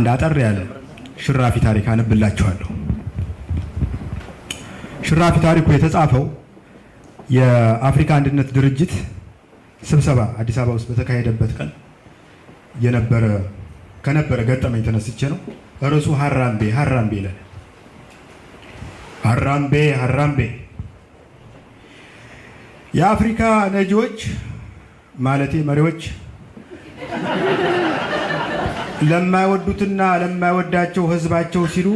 እንዳጠር ያለ ሽራፊ ታሪክ አነብላችኋለሁ። ሽራፊ ታሪኩ የተጻፈው የአፍሪካ አንድነት ድርጅት ስብሰባ አዲስ አበባ ውስጥ በተካሄደበት ቀን ከነበረ ገጠመኝ ተነስቼ ነው። ርዕሱ ሀራምቤ ይላል። ሀራምቤ የአፍሪካ ነጂዎች ማለቴ መሪዎች ለማይወዱትና ለማይወዳቸው ህዝባቸው ሲሉ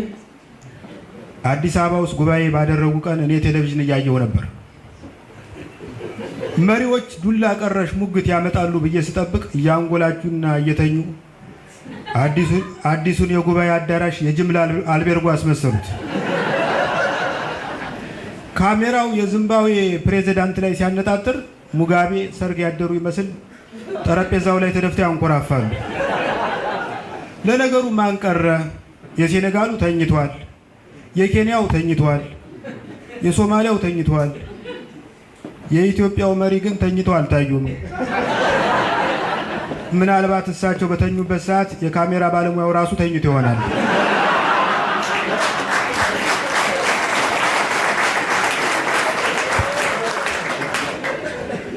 አዲስ አበባ ውስጥ ጉባኤ ባደረጉ ቀን እኔ ቴሌቪዥን እያየሁ ነበር። መሪዎች ዱላ ቀረሽ ሙግት ያመጣሉ ብዬ ስጠብቅ እያንጎላቹና እየተኙ አዲሱን የጉባኤ አዳራሽ የጅምላ አልቤርጎ አስመሰሉት። ካሜራው የዚምባብዌ ፕሬዝዳንት ላይ ሲያነጣጥር ሙጋቤ ሰርግ ያደሩ ይመስል ጠረጴዛው ላይ ተደፍተው ያንኮራፋሉ። ለነገሩ ማን ቀረ? የሴኔጋሉ ተኝቷል፣ የኬንያው ተኝቷል፣ የሶማሊያው ተኝቷል። የኢትዮጵያው መሪ ግን ተኝተው አልታዩም። ምናልባት እሳቸው በተኙበት ሰዓት የካሜራ ባለሙያው ራሱ ተኝቶ ይሆናል።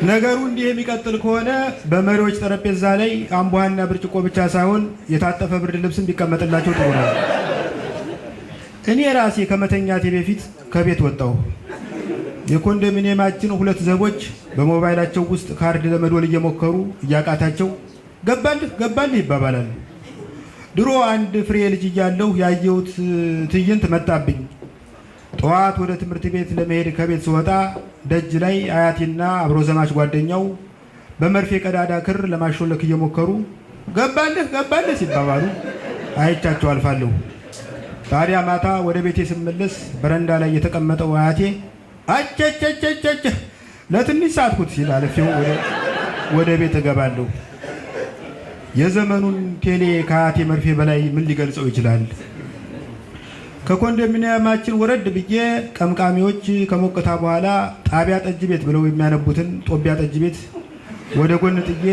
ነገሩ እንዲህ የሚቀጥል ከሆነ በመሪዎች ጠረጴዛ ላይ አምቧና ብርጭቆ ብቻ ሳይሆን የታጠፈ ብርድ ልብስም ቢቀመጥላቸው ጥሩ ነው። እኔ ራሴ ከመተኛቴ በፊት ከቤት ወጣሁ። የኮንዶሚኒየማችን ሁለት ዘቦች በሞባይላቸው ውስጥ ካርድ ለመዶል እየሞከሩ እያቃታቸው ገባልህ ይባባላሉ። ድሮ አንድ ፍሬ ልጅ እያለሁ ያየሁት ትዕይንት መጣብኝ። ጠዋት ወደ ትምህርት ቤት ለመሄድ ከቤት ስወጣ ደጅ ላይ አያቴና አብሮ ዘማች ጓደኛው በመርፌ ቀዳዳ ክር ለማሾለክ እየሞከሩ ገባልህ ሲባባሉ አይቻቸው አልፋለሁ። ታዲያ ማታ ወደ ቤቴ ስመለስ በረንዳ ላይ የተቀመጠው አያቴ አቸቸቸቸ ለትንሽ ሳትኩት ሲል አልፌው ወደ ቤት እገባለሁ። የዘመኑን ቴሌ ከአያቴ መርፌ በላይ ምን ሊገልጸው ይችላል? ከኮንዶሚኒየማችን ወረድ ብዬ ቀምቃሚዎች ከሞቅታ በኋላ ጣቢያ ጠጅ ቤት ብለው የሚያነቡትን ጦቢያ ጠጅ ቤት ወደ ጎን ጥዬ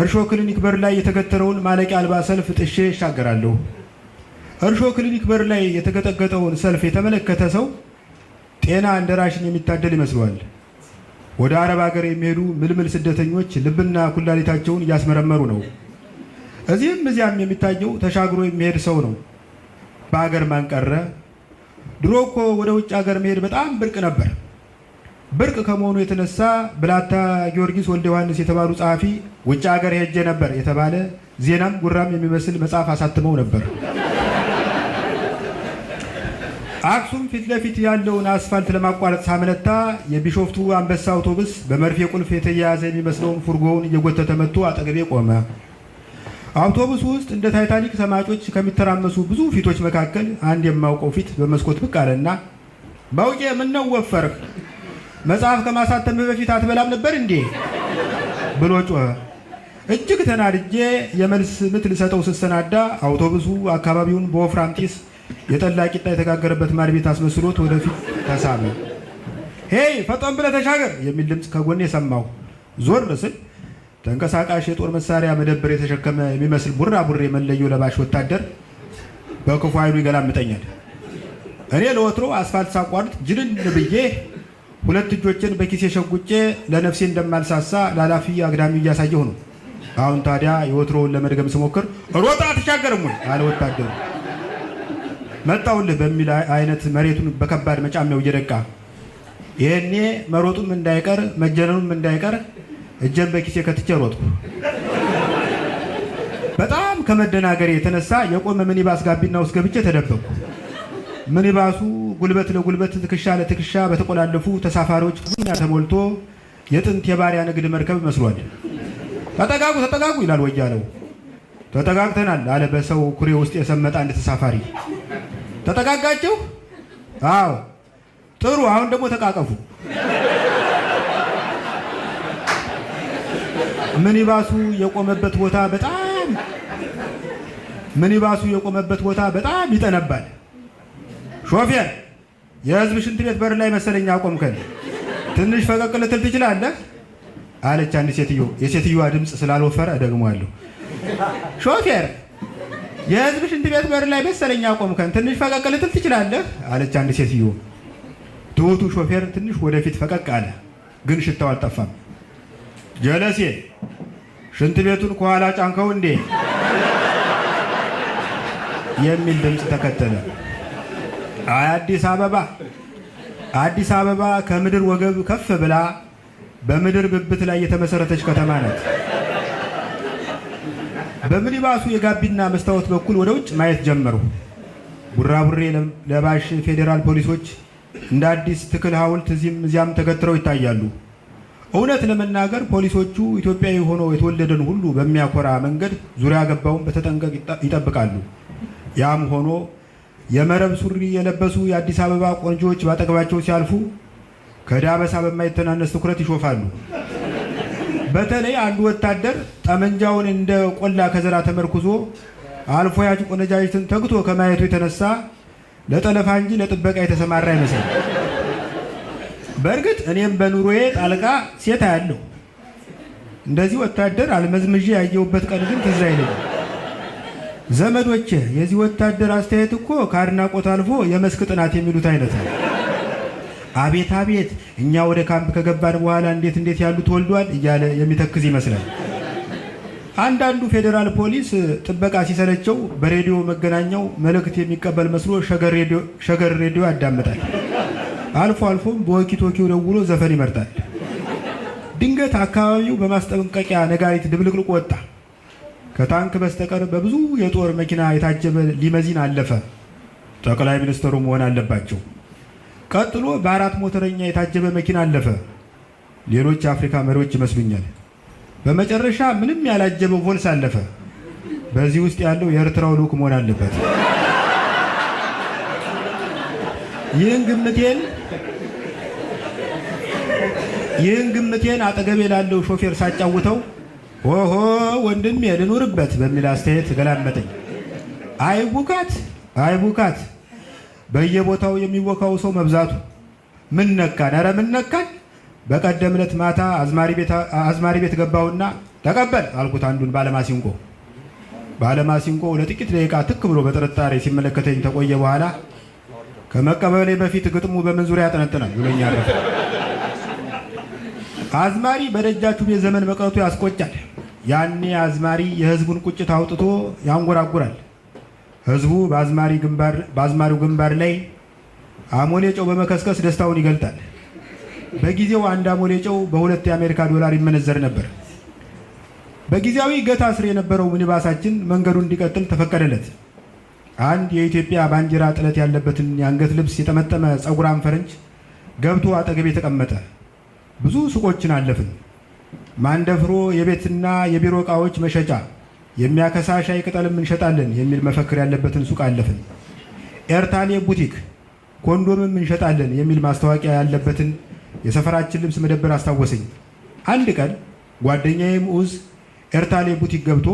እርሾ ክሊኒክ በር ላይ የተገተረውን ማለቂያ አልባ ሰልፍ ጥሼ እሻገራለሁ። እርሾ ክሊኒክ በር ላይ የተገጠገጠውን ሰልፍ የተመለከተ ሰው ጤና እንደ ራሽን የሚታደል ይመስለዋል። ወደ አረብ ሀገር የሚሄዱ ምልምል ስደተኞች ልብና ኩላሊታቸውን እያስመረመሩ ነው። እዚህም እዚያም የሚታየው ተሻግሮ የሚሄድ ሰው ነው። በሀገር ማን ቀረ? ድሮ እኮ ወደ ውጭ ሀገር መሄድ በጣም ብርቅ ነበር። ብርቅ ከመሆኑ የተነሳ ብላታ ጊዮርጊስ ወልደ ዮሐንስ የተባሉ ጸሐፊ ውጭ ሀገር ሄጄ ነበር የተባለ ዜናም ጉራም የሚመስል መጽሐፍ አሳትመው ነበር። አክሱም ፊት ለፊት ያለውን አስፋልት ለማቋረጥ ሳመነታ የቢሾፍቱ አንበሳ አውቶቡስ በመርፌ ቁልፍ የተያያዘ የሚመስለውን ፉርጎውን እየጎተተ መጥቶ አጠገቤ ቆመ። አውቶቡስ ውስጥ እንደ ታይታኒክ ሰማጮች ከሚተራመሱ ብዙ ፊቶች መካከል አንድ የማውቀው ፊት በመስኮት ብቅ አለና ባውቄ ምን ነው ወፈርህ? መጽሐፍ ከማሳተም በፊት አትበላም ነበር እንዴ ብሎ ጮኸ። እጅግ ተናድጄ የመልስ ምት ልሰጠው ስሰናዳ አውቶቡሱ አካባቢውን በወፍራም ጢስ የጠላ ቂጣ የተጋገረበት ማር ቤት አስመስሎት ወደፊት ተሳበ። ሄይ ፈጠን ብለህ ተሻገር የሚል ድምፅ ከጎኔ ሰማሁ። ዞር ስል ተንቀሳቃሽ የጦር መሳሪያ መደብር የተሸከመ የሚመስል ቡራቡሬ መለዮ ለባሽ ወታደር በክፉ ኃይሉ ይገላምጠኛል። እኔ ለወትሮ አስፋልት ሳቋርጥ ጅንን ብዬ ሁለት እጆችን በኪሴ ሸጉጬ ለነፍሴ እንደማልሳሳ ላላፊ አግዳሚ እያሳየሁ ነው። አሁን ታዲያ የወትሮውን ለመድገም ስሞክር ሮጣ ተሻገርም አለ ወታደሩ። መጣውልህ በሚል አይነት መሬቱን በከባድ መጫሚያው እየደቃ ይሄኔ መሮጡም እንዳይቀር መጀነኑም እንዳይቀር እጀን በኪሴ ከትቼ ሮጥኩ። በጣም ከመደናገሬ የተነሳ የቆመ ሚኒባስ ጋቢና ውስጥ ገብቼ ተደበቅኩ። ሚኒባሱ ጉልበት ለጉልበት ትከሻ ለትከሻ በተቆላለፉ ተሳፋሪዎች ክፉኛ ተሞልቶ የጥንት የባሪያ ንግድ መርከብ መስሏል። ተጠጋጉ ይላል ወያለው። ተጠጋግተናል አለ በሰው ኩሬ ውስጥ የሰመጠ አንድ ተሳፋሪ። ተጠጋጋችሁ? አዎ። ጥሩ፣ አሁን ደግሞ ተቃቀፉ። ሚኒባሱ የቆመበት ቦታ በጣም ይጠነባል። ሾፌር፣ የህዝብ ሽንት ቤት በር ላይ መሰለኝ አቆምከን፣ ትንሽ ፈቀቅ ልትል ትችላለህ አለች አንድ ሴትዮ። የሴትዮዋ ድምፅ ስላልወፈረ እደግመዋለሁ። ሾፌር የህዝብ ሽንት ቤት በር ላይ መሰለኝ አቆምከን፣ ትንሽ ፈቀቅ ልትል ትችላለህ አለች አንድ ሴትዮ። ትሁቱ ሾፌር ትንሽ ወደፊት ፈቀቅ አለ፣ ግን ሽታው አልጠፋም። ጀለሴ ሽንት ቤቱን ከኋላ ጫንከው እንዴ የሚል ድምፅ ተከተለ። አዲስ አበባ ከምድር ወገብ ከፍ ብላ በምድር ብብት ላይ የተመሰረተች ከተማ ናት። በሚኒባሱ የጋቢና መስታወት በኩል ወደ ውጭ ማየት ጀመሩ። ቡራቡሬ ለባሽ ፌዴራል ፖሊሶች እንደ አዲስ ትክል ሐውልት እዚህም እዚያም ተገትረው ይታያሉ። እውነት ለመናገር ፖሊሶቹ ኢትዮጵያዊ ሆኖ የተወለደን ሁሉ በሚያኮራ መንገድ ዙሪያ ገባውን በተጠንቀቅ ይጠብቃሉ። ያም ሆኖ የመረብ ሱሪ የለበሱ የአዲስ አበባ ቆንጆዎች ባጠገባቸው ሲያልፉ ከዳበሳ በማይተናነስ ትኩረት ይሾፋሉ። በተለይ አንዱ ወታደር ጠመንጃውን እንደ ቆላ ከዘራ ተመርኩዞ አልፎ ያጭ ቆነጃጅትን ተግቶ ከማየቱ የተነሳ ለጠለፋ እንጂ ለጥበቃ የተሰማራ አይመስልም። በእርግጥ እኔም በኑሮዬ ጣልቃ ሴት አያለሁ። እንደዚህ ወታደር አልመዝምዤ ያየሁበት ቀን ግን ትዝ አይለኝም። ዘመዶቼ የዚህ ወታደር አስተያየት እኮ ከአድናቆት አልፎ የመስክ ጥናት የሚሉት አይነት ነው። አቤት አቤት እኛ ወደ ካምፕ ከገባን በኋላ እንዴት ያሉ ተወልዷል እያለ የሚተክዝ ይመስላል። አንዳንዱ ፌዴራል ፖሊስ ጥበቃ ሲሰለቸው በሬዲዮ መገናኛው መልእክት የሚቀበል መስሎ ሸገር ሬዲዮ ያዳምጣል። አልፎ አልፎም በወኪቶኪው ደውሎ ዘፈን ይመርጣል። ድንገት አካባቢው በማስጠንቀቂያ ነጋሪት ድብልቅልቁ ወጣ። ከታንክ በስተቀር በብዙ የጦር መኪና የታጀበ ሊመዚን አለፈ። ጠቅላይ ሚኒስትሩ መሆን አለባቸው። ቀጥሎ በአራት ሞተረኛ የታጀበ መኪና አለፈ። ሌሎች የአፍሪካ መሪዎች ይመስሉኛል። በመጨረሻ ምንም ያላጀበው ቮልስ አለፈ። በዚህ ውስጥ ያለው የኤርትራው ልዑክ መሆን አለበት። ይህን ግምቴን አጠገቤ ላለው ሾፌር ሳጫውተው ኦሆ ወንድሜ ልኑርበት በሚል አስተያየት ገላመጠኝ። አይቡካት በየቦታው የሚወካው ሰው መብዛቱ ምን ነካን? ኧረ ምን ነካን? በቀደም ዕለት ማታ አዝማሪ ቤት ገባውና ተቀበል አልኩት አንዱን ባለማሲንቆ። ባለማሲንቆ ለጥቂት ደቂቃ ትክ ብሎ በጥርጣሬ ሲመለከተኝ ተቆየ። በኋላ ከመቀበሌ በፊት ግጥሙ በምን ዙሪያ ያጠነጥናል ብሎኝ አረፈ። አዝማሪ በደጃችሁ ቤት ዘመን መቅረቱ ያስቆጫል። ያኔ አዝማሪ የህዝቡን ቁጭት አውጥቶ ያንጎራጉራል። ህዝቡ በአዝማሪው ግንባር ላይ አሞሌ ጨው በመከስከስ ደስታውን ይገልጣል። በጊዜው አንድ አሞሌ ጨው በ2 የአሜሪካ ዶላር ይመነዘር ነበር። በጊዜያዊ ገታ ስር የነበረው ሚኒባሳችን መንገዱን እንዲቀጥል ተፈቀደለት። አንድ የኢትዮጵያ ባንዲራ ጥለት ያለበትን የአንገት ልብስ የጠመጠመ ጸጉራም ፈረንጅ ገብቶ አጠገቤ ተቀመጠ። ብዙ ሱቆችን አለፍን። ማንደፍሮ የቤትና የቢሮ ዕቃዎች መሸጫ፣ የሚያከሳ ሻይ ቅጠልም እንሸጣለን የሚል መፈክር ያለበትን ሱቅ አለፍን። ኤርታሌ ቡቲክ ኮንዶምም እንሸጣለን የሚል ማስታወቂያ ያለበትን የሰፈራችን ልብስ መደብር አስታወሰኝ። አንድ ቀን ጓደኛዬ ሙዝ ኤርታሌ ቡቲክ ገብቶ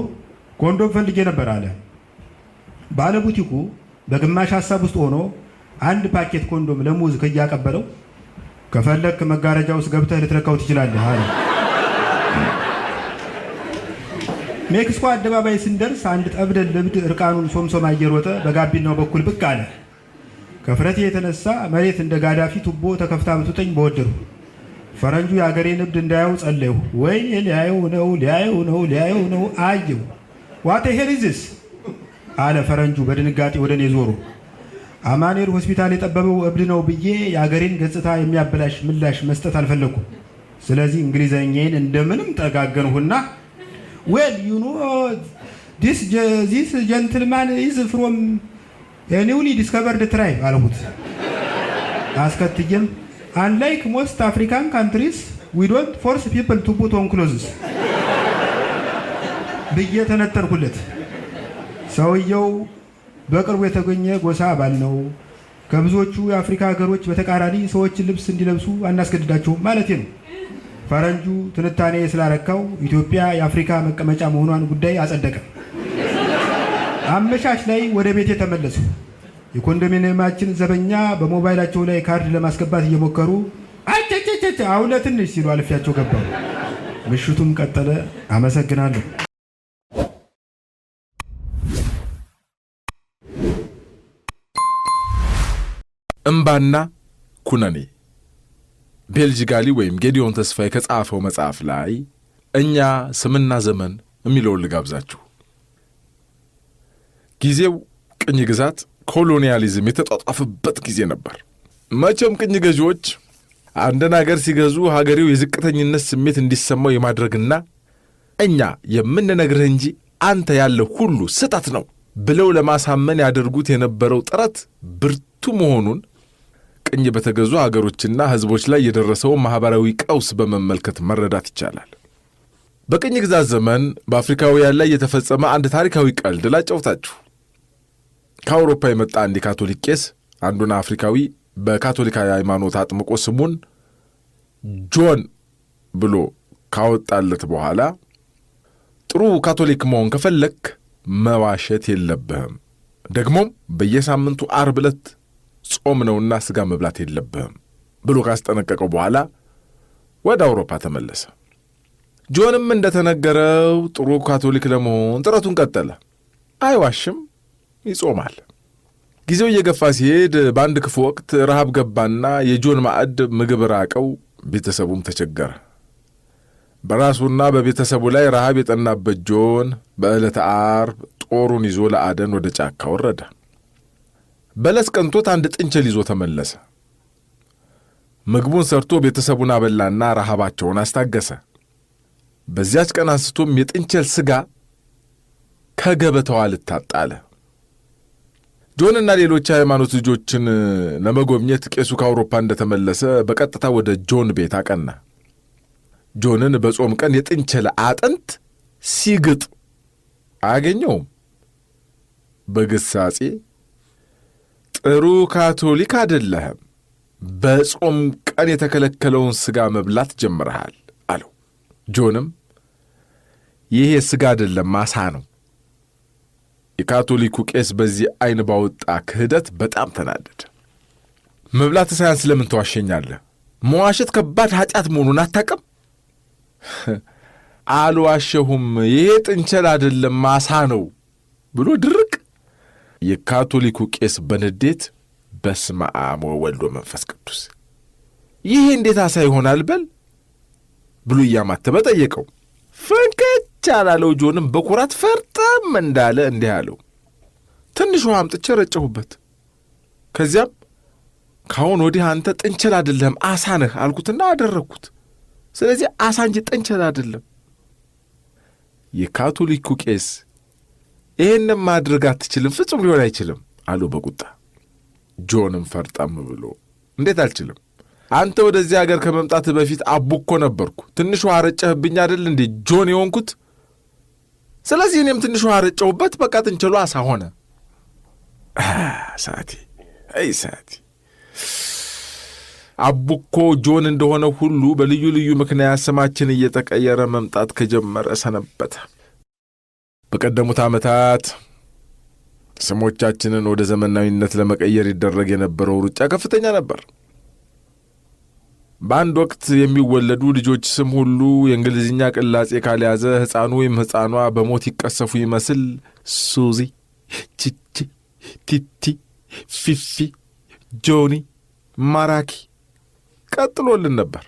ኮንዶም ፈልጌ ነበር አለ። ባለ ቡቲኩ በግማሽ ሀሳብ ውስጥ ሆኖ አንድ ፓኬት ኮንዶም ለሙዝ ከያቀበለው ከፈለክ መጋረጃ ውስጥ ገብተህ ልትረካው ትችላለህ አለ። ሜክሲኮ አደባባይ ስንደርስ አንድ ጠብደል ልብድ እርቃኑን ሶምሶማ እየሮጠ በጋቢናው በኩል ብቅ አለ። ከፍረቴ የተነሳ መሬት እንደ ጋዳፊ ቱቦ ተከፍታ ብትውጠኝ በወደሩ። ፈረንጁ የአገሬን እብድ እንዳየው ጸለዩ። ወይ ሊያየው ነው አየው። ዋት ሄር ኢዝ ዚስ አለ ፈረንጁ በድንጋጤ ወደ እኔ ዞሮ። አማኑኤል ሆስፒታል የጠበበው እብድ ነው ብዬ የአገሬን ገጽታ የሚያበላሽ ምላሽ መስጠት አልፈለኩም። ስለዚህ እንግሊዘኛዬን እንደምንም ጠጋገንሁና ዌል ዩ ኖ ዲስ ጀንትልማን ኢዝ ፍሮም ኒውሊ ዲስከቨርድ ትራይብ አልሁት። አስከትዬም አንላይክ ሞስት አፍሪካን ካንትሪስ ዊ ዶንት ፎርስ ፒፕል ቱ ፑት ኦን ክሎዝስ ብዬ ተነጠርኩለት። ሰውየው በቅርቡ የተገኘ ጎሳ አባል ነው። ከብዙዎቹ የአፍሪካ ሀገሮች በተቃራኒ ሰዎችን ልብስ እንዲለብሱ አናስገድዳቸውም ማለቴ ነው። ፈረንጁ ትንታኔ ስላረካው ኢትዮጵያ የአፍሪካ መቀመጫ መሆኗን ጉዳይ አጸደቀ። አመሻሽ ላይ ወደ ቤቴ ተመለሱ። የኮንዶሚኒየማችን ዘበኛ በሞባይላቸው ላይ ካርድ ለማስገባት እየሞከሩ አቸቸቸ አሁን ለትንሽ ሲሉ አልፊያቸው ገባሁ። ምሽቱም ቀጠለ። አመሰግናለሁ። እምባና ኩነኔ ቤልጂጋሊ ወይም ጌዲዮን ተስፋዬ ከጻፈው መጽሐፍ ላይ እኛ ስምና ዘመን የሚለውን ልጋብዛችሁ። ጊዜው ቅኝ ግዛት ኮሎኒያሊዝም የተጧጧፈበት ጊዜ ነበር። መቼም ቅኝ ገዢዎች አንድን ሀገር ሲገዙ ሀገሬው የዝቅተኝነት ስሜት እንዲሰማው የማድረግና እኛ የምንነግርህ እንጂ አንተ ያለው ሁሉ ስህተት ነው ብለው ለማሳመን ያደርጉት የነበረው ጥረት ብርቱ መሆኑን ቅኝ በተገዙ ሀገሮችና ሕዝቦች ላይ የደረሰው ማህበራዊ ቀውስ በመመልከት መረዳት ይቻላል። በቅኝ ግዛት ዘመን በአፍሪካውያን ላይ የተፈጸመ አንድ ታሪካዊ ቀልድ ላጫውታችሁ። ከአውሮፓ የመጣ አንድ ካቶሊክ ቄስ አንዱን አፍሪካዊ በካቶሊካዊ ሃይማኖት አጥምቆ ስሙን ጆን ብሎ ካወጣለት በኋላ ጥሩ ካቶሊክ መሆን ከፈለክ መዋሸት የለብህም፣ ደግሞም በየሳምንቱ ዓርብ ዕለት ጾም ነውና ሥጋ መብላት የለብህም ብሎ ካስጠነቀቀው በኋላ ወደ አውሮፓ ተመለሰ። ጆንም እንደተነገረው ጥሩ ካቶሊክ ለመሆን ጥረቱን ቀጠለ። አይዋሽም፣ ይጾማል። ጊዜው እየገፋ ሲሄድ በአንድ ክፉ ወቅት ረሃብ ገባና የጆን ማዕድ ምግብ ራቀው፣ ቤተሰቡም ተቸገረ። በራሱና በቤተሰቡ ላይ ረሃብ የጠናበት ጆን በዕለተ ዓርብ ጦሩን ይዞ ለአደን ወደ ጫካ ወረደ። በለስ ቀንቶት አንድ ጥንቸል ይዞ ተመለሰ። ምግቡን ሰርቶ ቤተሰቡን አበላና ረሃባቸውን አስታገሰ። በዚያች ቀን አንስቶም የጥንቸል ሥጋ ከገበታው አልታጣለ። ጆንና ሌሎች ሃይማኖት ልጆችን ለመጎብኘት ቄሱ ከአውሮፓ እንደተመለሰ በቀጥታ ወደ ጆን ቤት አቀና። ጆንን በጾም ቀን የጥንቸል አጥንት ሲግጥ አገኘውም። በግሳጼ ጥሩ ካቶሊክ አይደለህም፣ በጾም ቀን የተከለከለውን ሥጋ መብላት ጀምረሃል አለው። ጆንም ይሄ ሥጋ አይደለም ማሳ ነው። የካቶሊኩ ቄስ በዚህ ዓይን ባወጣ ክህደት በጣም ተናደደ። መብላት ሳያንስ ለምን ተዋሸኛለህ? መዋሸት ከባድ ኃጢአት መሆኑን አታውቅም? አልዋሸሁም፣ ይሄ ጥንቸል አይደለም ማሳ ነው ብሎ ድርቅ። የካቶሊኩ ቄስ በንዴት በስመ አብ ወወልድ ወመንፈስ ቅዱስ ይሄ እንዴት አሳ ይሆናል በል ብሎ እያማተበ ጠየቀው። ፈንከች አላለው። ጆንም በኩራት ፈርጠም እንዳለ እንዲህ አለው፣ ትንሽ ውሃ አምጥቼ ረጨሁበት። ከዚያም ካሁን ወዲህ አንተ ጥንቸል አይደለም አሳ ነህ አልኩትና አደረግኩት። ስለዚህ አሳ እንጂ ጥንቸል አይደለም። የካቶሊኩ ቄስ ይሄንም ማድረግ አትችልም፣ ፍጹም ሊሆን አይችልም አሉ በቁጣ። ጆንም ፈርጠም ብሎ እንዴት አልችልም? አንተ ወደዚህ አገር ከመምጣት በፊት አቡኮ ነበርኩ። ትንሽ ውሃ ረጨህብኝ አይደል እንዴ ጆን የሆንኩት? ስለዚህ እኔም ትንሽ ውሃ ረጨሁበት፣ በቃ ጥንቸሉ አሳ ሆነ። ሳቲ አይ ሳቲ አቡኮ ጆን እንደሆነ ሁሉ በልዩ ልዩ ምክንያት ስማችን እየተቀየረ መምጣት ከጀመረ ሰነበተ። በቀደሙት ዓመታት ስሞቻችንን ወደ ዘመናዊነት ለመቀየር ይደረግ የነበረው ሩጫ ከፍተኛ ነበር። በአንድ ወቅት የሚወለዱ ልጆች ስም ሁሉ የእንግሊዝኛ ቅላጼ ካልያዘ ሕፃኑ ወይም ሕፃኗ በሞት ይቀሰፉ ይመስል ሱዚ፣ ቺቺ፣ ቲቲ፣ ፊፊ፣ ጆኒ፣ ማራኪ ቀጥሎልን ነበር።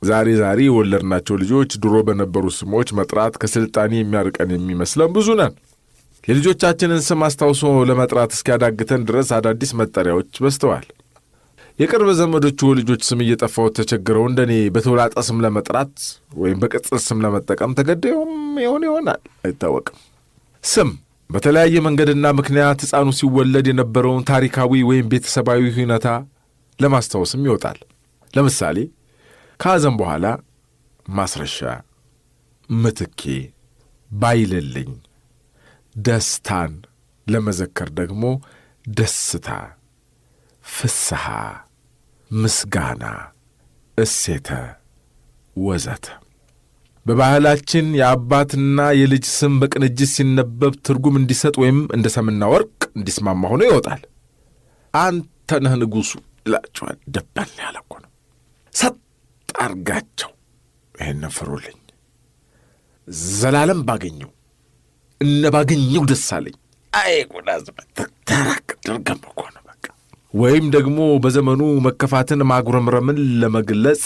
ዛሬ የወለድናቸው ልጆች ድሮ በነበሩ ስሞች መጥራት ከስልጣኔ የሚያርቀን የሚመስለን ብዙ ነን። የልጆቻችንን ስም አስታውሶ ለመጥራት እስኪያዳግተን ድረስ አዳዲስ መጠሪያዎች በዝተዋል። የቅርብ ዘመዶቹ ልጆች ስም እየጠፋው ተቸግረው እንደኔ በተውላጠ ስም ለመጥራት ወይም በቅጽል ስም ለመጠቀም ተገደውም ይሆናል አይታወቅም። ስም በተለያየ መንገድና ምክንያት ሕፃኑ ሲወለድ የነበረውን ታሪካዊ ወይም ቤተሰባዊ ሁኔታ ለማስታወስም ይወጣል። ለምሳሌ ከሐዘን በኋላ ማስረሻ፣ ምትኬ፣ ባይልልኝ፣ ደስታን ለመዘከር ደግሞ ደስታ፣ ፍስሐ፣ ምስጋና፣ እሴተ ወዘተ። በባህላችን የአባትና የልጅ ስም በቅንጅት ሲነበብ ትርጉም እንዲሰጥ ወይም እንደ ሰምና ወርቅ እንዲስማማ ሆኖ ይወጣል። አንተ ነህ ንጉሡ ይላቸዋል። ደበል ያለ እኮ ነው። ሰጥ አርጋቸው ይሄን ፍሩልኝ፣ ዘላለም ባገኘው እነ ባገኘው ደስ አለኝ። አይ ጉዳዝ ተራክ ድርገም እኮ ነው። በቃ ወይም ደግሞ በዘመኑ መከፋትን ማጉረምረምን ለመግለጽ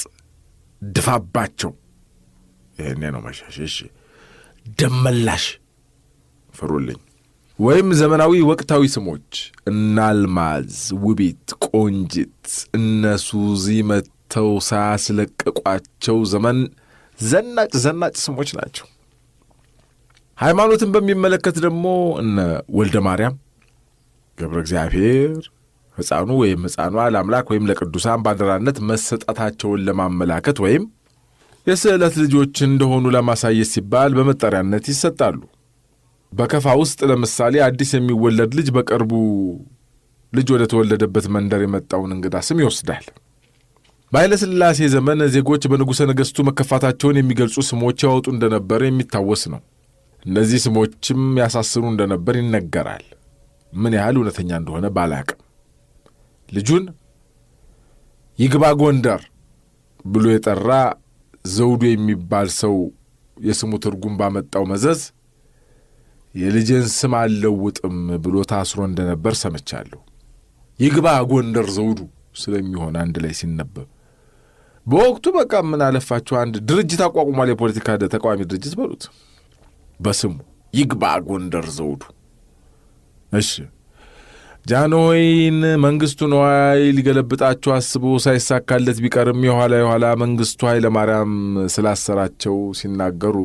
ድፋባቸው። ይሄኔ ነው መሻሽ። ደመላሽ ፍሩልኝ። ወይም ዘመናዊ ወቅታዊ ስሞች እናልማዝ፣ ውቢት፣ ቆንጂት እነሱዚ መጥተው ሳያስለቀቋቸው ዘመን ዘናጭ ስሞች ናቸው። ሃይማኖትን በሚመለከት ደግሞ እነ ወልደ ማርያም፣ ገብረ እግዚአብሔር፣ ሕፃኑ ወይም ሕፃኗ ለአምላክ ወይም ለቅዱሳን ባደራነት መሰጠታቸውን ለማመላከት ወይም የስዕለት ልጆች እንደሆኑ ለማሳየት ሲባል በመጠሪያነት ይሰጣሉ። በከፋ ውስጥ ለምሳሌ አዲስ የሚወለድ ልጅ በቅርቡ ልጅ ወደ ተወለደበት መንደር የመጣውን እንግዳ ስም ይወስዳል። በኃይለ ሥላሴ ዘመን ዜጎች በንጉሠ ነገሥቱ መከፋታቸውን የሚገልጹ ስሞች ያወጡ እንደነበር የሚታወስ ነው። እነዚህ ስሞችም ያሳስሩ እንደነበር ይነገራል። ምን ያህል እውነተኛ እንደሆነ ባላቅም ልጁን ይግባ ጎንደር ብሎ የጠራ ዘውዱ የሚባል ሰው የስሙ ትርጉም ባመጣው መዘዝ የልጅን ስም አልለውጥም ብሎ ታስሮ እንደነበር ሰምቻለሁ። ይግባ ጎንደር ዘውዱ ስለሚሆን አንድ ላይ ሲነበብ በወቅቱ በቃ ምን አለፋቸው አንድ ድርጅት አቋቁሟል። የፖለቲካ ተቃዋሚ ድርጅት በሉት በስሙ ይግባ ጎንደር ዘውዱ። እሺ ጃንሆይን መንግሥቱ ነዋይ ሊገለብጣቸው አስቦ ሳይሳካለት ቢቀርም የኋላ መንግሥቱ ኃይለ ማርያም ስላሰራቸው ሲናገሩ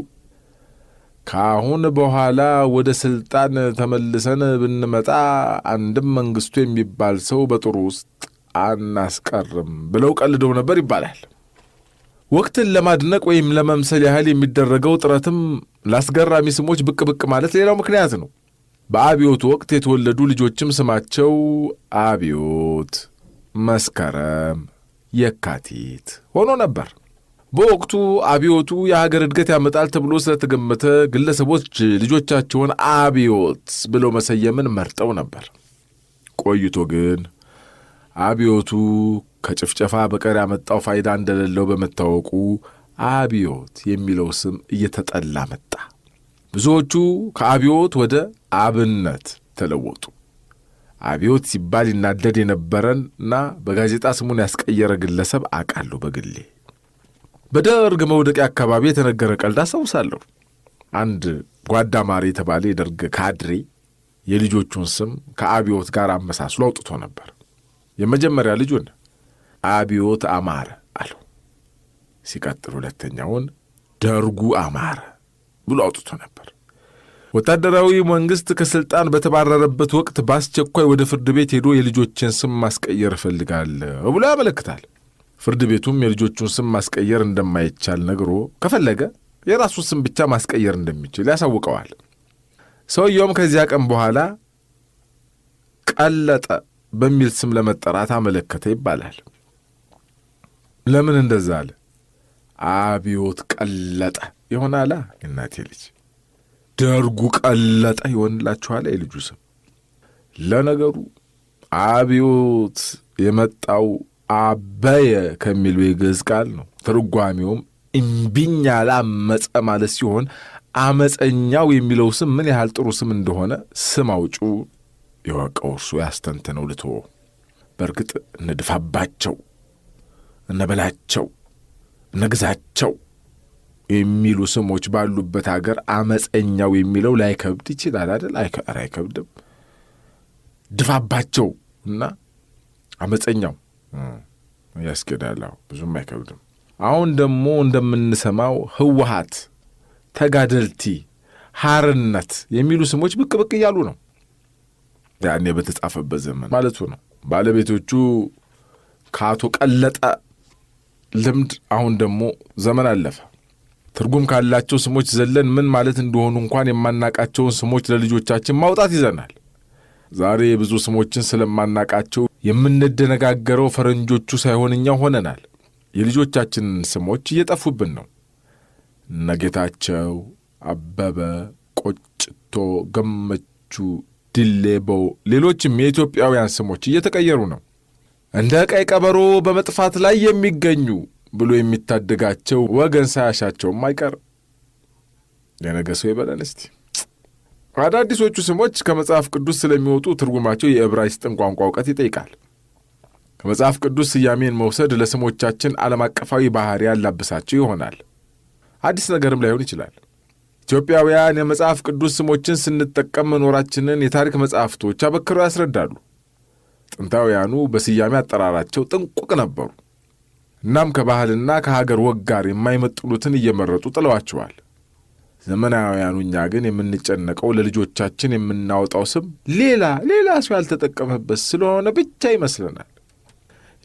ከአሁን በኋላ ወደ ሥልጣን ተመልሰን ብንመጣ አንድም መንግሥቱ የሚባል ሰው በጥሩ ውስጥ አናስቀርም ብለው ቀልደው ነበር ይባላል። ወቅትን ለማድነቅ ወይም ለመምሰል ያህል የሚደረገው ጥረትም ለአስገራሚ ስሞች ብቅ ማለት ሌላው ምክንያት ነው። በአብዮት ወቅት የተወለዱ ልጆችም ስማቸው አብዮት፣ መስከረም፣ የካቲት ሆኖ ነበር። በወቅቱ አብዮቱ የሀገር እድገት ያመጣል ተብሎ ስለተገመተ ግለሰቦች ልጆቻቸውን አብዮት ብለው መሰየምን መርጠው ነበር። ቆይቶ ግን አብዮቱ ከጭፍጨፋ በቀር ያመጣው ፋይዳ እንደሌለው በመታወቁ አብዮት የሚለው ስም እየተጠላ መጣ። ብዙዎቹ ከአብዮት ወደ አብነት ተለወጡ። አብዮት ሲባል ይናደድ የነበረና በጋዜጣ ስሙን ያስቀየረ ግለሰብ አውቃለሁ በግሌ። በደርግ መውደቂያ አካባቢ የተነገረ ቀልድ አስታውሳለሁ። አንድ ጓዳማሪ የተባለ የደርግ ካድሬ የልጆቹን ስም ከአብዮት ጋር አመሳስሎ አውጥቶ ነበር። የመጀመሪያ ልጁን አብዮት አማረ አለው። ሲቀጥል ሁለተኛውን ደርጉ አማረ ብሎ አውጥቶ ነበር። ወታደራዊ መንግሥት ከሥልጣን በተባረረበት ወቅት በአስቸኳይ ወደ ፍርድ ቤት ሄዶ የልጆችን ስም ማስቀየር እፈልጋለሁ ብሎ ያመለክታል። ፍርድ ቤቱም የልጆቹን ስም ማስቀየር እንደማይቻል ነግሮ ከፈለገ የራሱን ስም ብቻ ማስቀየር እንደሚችል ያሳውቀዋል። ሰውየውም ከዚያ ቀን በኋላ ቀለጠ በሚል ስም ለመጠራት አመለከተ ይባላል። ለምን እንደዛ አለ? አብዮት ቀለጠ ይሆናላ። እናቴ ልጅ ደርጉ ቀለጠ ይሆንላችኋል የልጁ ስም። ለነገሩ አብዮት የመጣው አበየ ከሚሉ የግዕዝ ቃል ነው። ትርጓሜውም እምቢኝ ያለ አመፀ ማለት ሲሆን አመፀኛው የሚለው ስም ምን ያህል ጥሩ ስም እንደሆነ ስም አውጩ የወቀው እርሱ ያስተንተነው ልቶ። በእርግጥ እነድፋባቸው፣ እነበላቸው፣ እነግዛቸው የሚሉ ስሞች ባሉበት አገር አመፀኛው የሚለው ላይከብድ ይችላል አይደል? አይከብድም። ድፋባቸው እና አመፀኛው ያስኬዳል። ብዙም አይከብድም። አሁን ደግሞ እንደምንሰማው ህወሓት፣ ተጋደልቲ፣ ሐርነት የሚሉ ስሞች ብቅ እያሉ ነው። ያኔ በተጻፈበት ዘመን ማለቱ ነው። ባለቤቶቹ ከአቶ ቀለጠ ልምድ አሁን ደግሞ ዘመን አለፈ። ትርጉም ካላቸው ስሞች ዘለን ምን ማለት እንደሆኑ እንኳን የማናቃቸውን ስሞች ለልጆቻችን ማውጣት ይዘናል። ዛሬ ብዙ ስሞችን ስለማናቃቸው የምንደነጋገረው ፈረንጆቹ ሳይሆን እኛው ሆነናል። የልጆቻችንን ስሞች እየጠፉብን ነው። እነጌታቸው፣ አበበ፣ ቆጭቶ፣ ገመቹ፣ ድሌቦ፣ ሌሎችም የኢትዮጵያውያን ስሞች እየተቀየሩ ነው። እንደ ቀይ ቀበሮ በመጥፋት ላይ የሚገኙ ብሎ የሚታደጋቸው ወገን ሳያሻቸውም አይቀርም። የነገ ሰው ይበለን እስቲ። አዳዲሶቹ ስሞች ከመጽሐፍ ቅዱስ ስለሚወጡ ትርጉማቸው የዕብራይስጥን ቋንቋ እውቀት ይጠይቃል። ከመጽሐፍ ቅዱስ ስያሜን መውሰድ ለስሞቻችን ዓለም አቀፋዊ ባህሪ ያላብሳቸው ይሆናል። አዲስ ነገርም ላይሆን ይችላል። ኢትዮጵያውያን የመጽሐፍ ቅዱስ ስሞችን ስንጠቀም መኖራችንን የታሪክ መጽሐፍቶች አበክረው ያስረዳሉ። ጥንታውያኑ በስያሜ አጠራራቸው ጥንቁቅ ነበሩ። እናም ከባህልና ከሀገር ወግ ጋር የማይመጥኑትን እየመረጡ ጥለዋቸዋል። ዘመናውያኑ እኛ ግን የምንጨነቀው ለልጆቻችን የምናወጣው ስም ሌላ ሰው ያልተጠቀመበት ስለሆነ ብቻ ይመስለናል።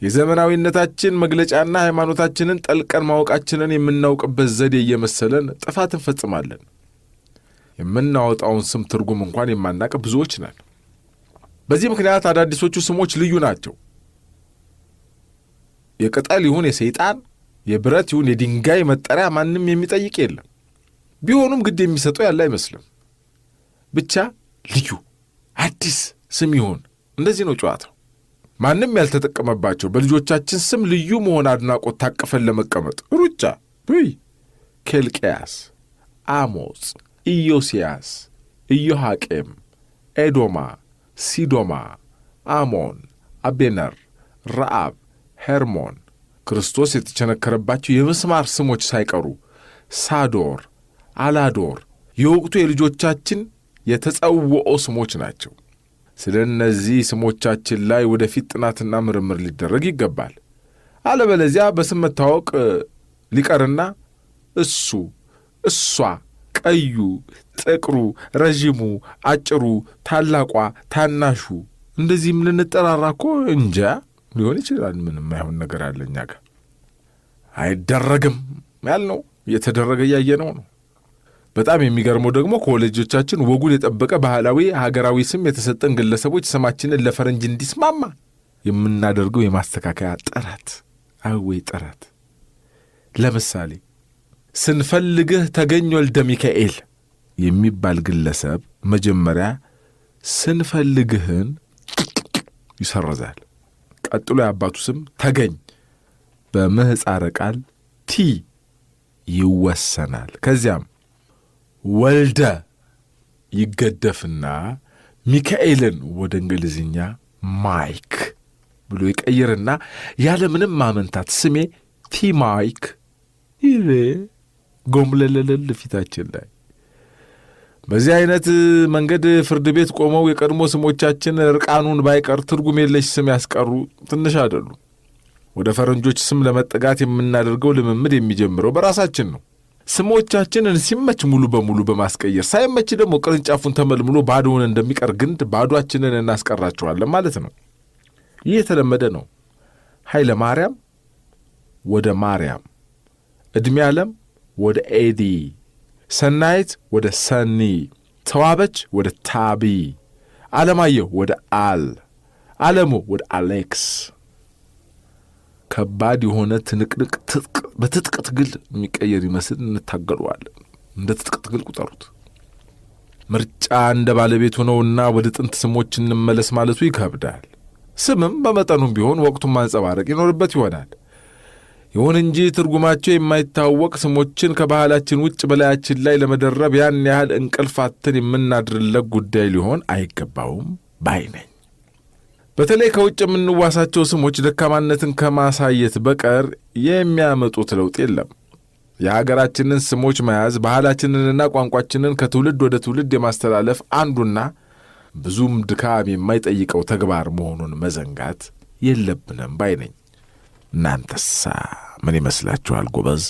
የዘመናዊነታችን መግለጫና ሃይማኖታችንን ጠልቀን ማወቃችንን የምናውቅበት ዘዴ እየመሰለን ጥፋት እንፈጽማለን። የምናወጣውን ስም ትርጉም እንኳን የማናውቅ ብዙዎች ነን። በዚህ ምክንያት አዳዲሶቹ ስሞች ልዩ ናቸው። የቅጠል ይሁን የሰይጣን፣ የብረት ይሁን የድንጋይ መጠሪያ ማንም የሚጠይቅ የለም። ቢሆኑም ግድ የሚሰጠው ያለ አይመስልም። ብቻ ልዩ አዲስ ስም ይሁን፣ እንደዚህ ነው ጨዋታው። ማንም ያልተጠቀመባቸው በልጆቻችን ስም ልዩ መሆን አድናቆት ታቅፈን ለመቀመጥ ሩጫ። ኬልቅያስ፣ አሞጽ፣ ኢዮስያስ፣ ኢዮሐቄም፣ ኤዶማ፣ ሲዶማ፣ አሞን፣ አቤነር፣ ረአብ፣ ሄርሞን፣ ክርስቶስ የተቸነከረባቸው የምስማር ስሞች ሳይቀሩ ሳዶር፣ አላዶር የወቅቱ የልጆቻችን የተጸውዖ ስሞች ናቸው። ስለ እነዚህ ስሞቻችን ላይ ወደፊት ጥናትና ምርምር ሊደረግ ይገባል። አለበለዚያ በስም መታወቅ ሊቀርና እሱ፣ እሷ፣ ቀዩ፣ ጥቁሩ፣ ረዥሙ፣ አጭሩ፣ ታላቋ፣ ታናሹ እንደዚህም ልንጠራራ እኮ እንጃ ሊሆን ይችላል። ምንም አይሆን ነገር አለ እኛ ጋር አይደረግም ያልነው እየተደረገ እያየነው ነው። በጣም የሚገርመው ደግሞ ኮሌጆቻችን ወጉን የጠበቀ ባህላዊ ሀገራዊ ስም የተሰጠን ግለሰቦች ስማችንን ለፈረንጅ እንዲስማማ የምናደርገው የማስተካከያ ጥረት ጥረት። ለምሳሌ ስንፈልግህ ተገኝ ወልደ ሚካኤል የሚባል ግለሰብ መጀመሪያ ስንፈልግህን ይሰርዛል። ቀጥሎ የአባቱ ስም ተገኝ በምህፃረ ቃል ቲ ይወሰናል። ከዚያም ወልደ ይገደፍና ሚካኤልን ወደ እንግሊዝኛ ማይክ ብሎ ይቀይርና ያለምንም ማመንታት ስሜ ቲ ማይክ ይሄ ጎምለለለል ፊታችን ላይ። በዚህ አይነት መንገድ ፍርድ ቤት ቆመው የቀድሞ ስሞቻችን ርቃኑን ባይቀር ትርጉም የለሽ ስም ያስቀሩ ትንሽ አይደሉም። ወደ ፈረንጆች ስም ለመጠጋት የምናደርገው ልምምድ የሚጀምረው በራሳችን ነው። ስሞቻችንን ሲመች ሙሉ በሙሉ በማስቀየር ሳይመች ደግሞ ቅርንጫፉን ተመልምሎ ባዶውን እንደሚቀር ግንድ ባዶአችንን እናስቀራቸዋለን ማለት ነው። ይህ የተለመደ ነው። ኃይለ ማርያም ወደ ማርያም፣ ዕድሜ ዓለም ወደ ኤዲ፣ ሰናይት ወደ ሰኒ፣ ተዋበች ወደ ታቢ፣ ዓለማየሁ ወደ አል፣ ዓለሙ ወደ አሌክስ። ከባድ የሆነ ትንቅንቅ በትጥቅ ትግል የሚቀየር ይመስል እንታገለዋለን። እንደ ትጥቅ ትግል ቁጠሩት። ምርጫ እንደ ባለቤቱ ነውና ወደ ጥንት ስሞች እንመለስ ማለቱ ይከብዳል። ስምም በመጠኑም ቢሆን ወቅቱን ማንጸባረቅ ይኖርበት ይሆናል። ይሁን እንጂ ትርጉማቸው የማይታወቅ ስሞችን ከባህላችን ውጭ በላያችን ላይ ለመደረብ ያን ያህል እንቅልፋትን የምናድርለት ጉዳይ ሊሆን አይገባውም ባይ ነኝ። በተለይ ከውጭ የምንዋሳቸው ስሞች ደካማነትን ከማሳየት በቀር የሚያመጡት ለውጥ የለም። የሀገራችንን ስሞች መያዝ ባህላችንንና ቋንቋችንን ከትውልድ ወደ ትውልድ የማስተላለፍ አንዱና ብዙም ድካም የማይጠይቀው ተግባር መሆኑን መዘንጋት የለብንም ባይ ነኝ። እናንተሳ ምን ይመስላችኋል ጎበዝ?